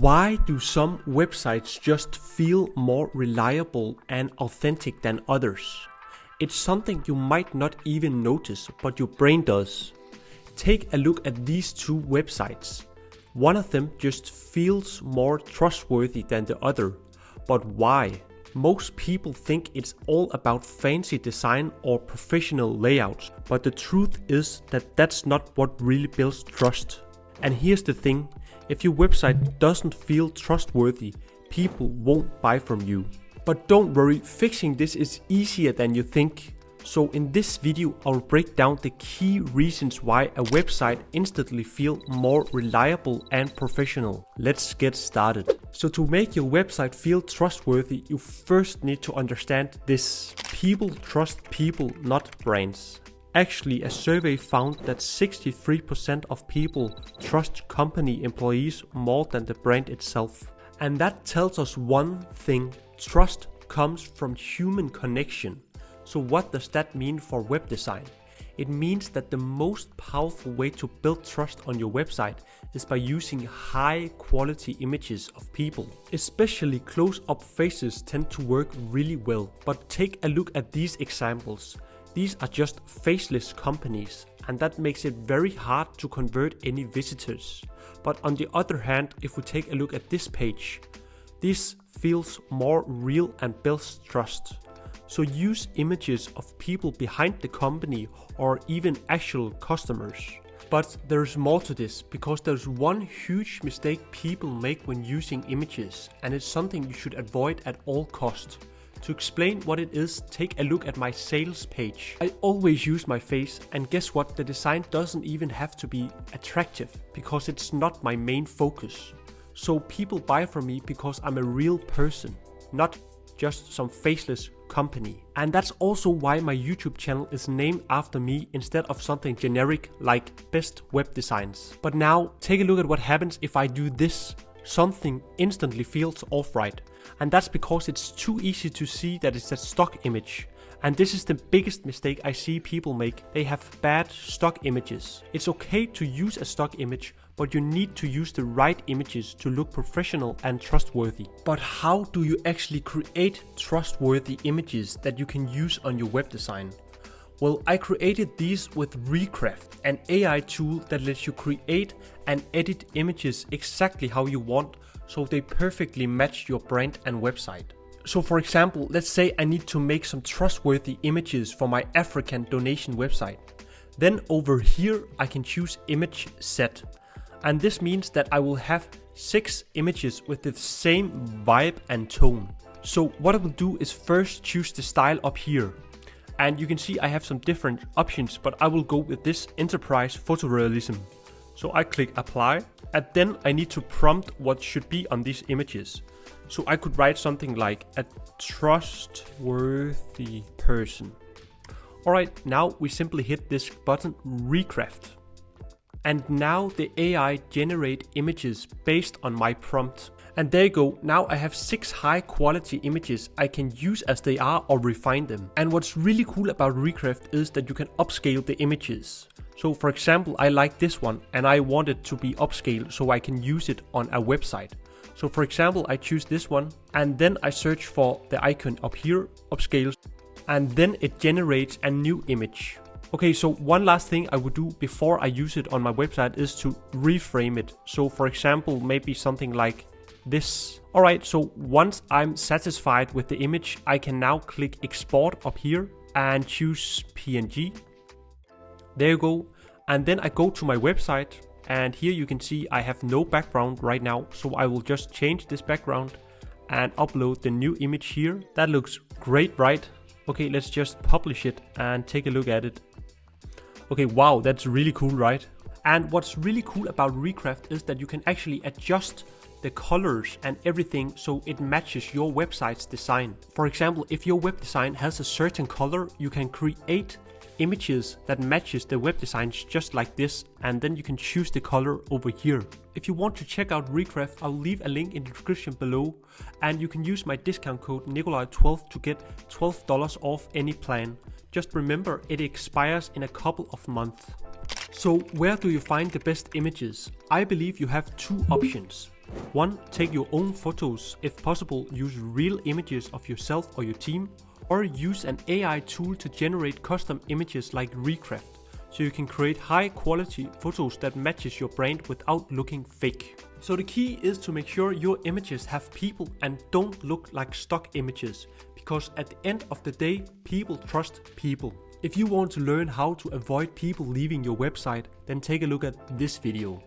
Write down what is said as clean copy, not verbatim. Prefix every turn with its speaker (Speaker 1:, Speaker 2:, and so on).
Speaker 1: Why do some websites just feel more reliable and authentic than others? It's something you might not even notice, but your brain does. Take a look at these two websites. One of them just feels more trustworthy than the other. But why? Most people think it's all about fancy design or professional layouts, but the truth is that that's not what really builds trust. And here's the thing, if your website doesn't feel trustworthy, people won't buy from you. But don't worry, fixing this is easier than you think. So in this video, I'll break down the key reasons why a website instantly feels more reliable and professional. Let's get started. So to make your website feel trustworthy, you first need to understand this. People trust people, not brands. Actually, a survey found that 63% of people trust company employees more than the brand itself. And that tells us one thing: trust comes from human connection. So what does that mean for web design? It means that the most powerful way to build trust on your website is by using high quality images of people. Especially close-up faces tend to work really well. But take a look at these examples. These are just faceless companies, and that makes it very hard to convert any visitors. But on the other hand, if we take a look at this page, this feels more real and builds trust. So use images of people behind the company or even actual customers. But there's more to this, because there's one huge mistake people make when using images, and it's something you should avoid at all costs. To explain what it is, take a look at my sales page. I always use my face, and guess what? The design doesn't even have to be attractive, because it's not my main focus. So people buy from me because I'm a real person, not just some faceless company. And that's also why my YouTube channel is named after me instead of something generic like best web designs. But now take a look at what happens if I do this. Something instantly feels off right. And that's because it's too easy to see that it's a stock image. And this is the biggest mistake I see people make. They have bad stock images. It's okay to use a stock image, but you need to use the right images to look professional and trustworthy. But how do you actually create trustworthy images that you can use on your web design? Well, I created these with Recraft, an AI tool that lets you create and edit images exactly how you want, so they perfectly match your brand and website. So for example, let's say I need to make some trustworthy images for my African donation website. Then over here I can choose image set. And this means that I will have 6 images with the same vibe and tone. So what I will do is first choose the style up here. And you can see I have some different options, but I will go with this enterprise photorealism. So I click apply, and then I need to prompt what should be on these images. So I could write something like a trustworthy person. Alright, now we simply hit this button, Recraft. And now the AI generate images based on my prompt. And there you go, now I have 6 high quality images I can use as they are or refine them. And what's really cool about Recraft is that you can upscale the images. So for example, I like this one and I want it to be upscaled so I can use it on a website. So for example, I choose this one and then I search for the icon up here, upscale, and then it generates a new image. Okay, so one last thing I would do before I use it on my website is to reframe it. So for example, maybe something like this. Alright, so once I'm satisfied with the image, I can now click export up here and choose PNG. There you go. And then I go to my website, and here you can see I have no background right now. So I will just change this background and upload the new image here. That looks great, right? Okay, let's just publish it and take a look at it. Okay, wow, that's really cool, right? And what's really cool about Recraft is that you can actually adjust the colors and everything so it matches your website's design. For example, if your web design has a certain color, you can create images that matches the web designs just like this, and then you can choose the color over here. If you want to check out Recraft, I'll leave a link in the description below, and you can use my discount code Nikolai12 to get $12 off any plan. Just remember, it expires in a couple of months. So where do you find the best images? I believe you have 2 options. 1. Take your own photos. If possible, use real images of yourself or your team, or use an AI tool to generate custom images like Recraft, so you can create high quality photos that matches your brand without looking fake. So the key is to make sure your images have people and don't look like stock images, because at the end of the day, people trust people. If you want to learn how to avoid people leaving your website, then take a look at this video.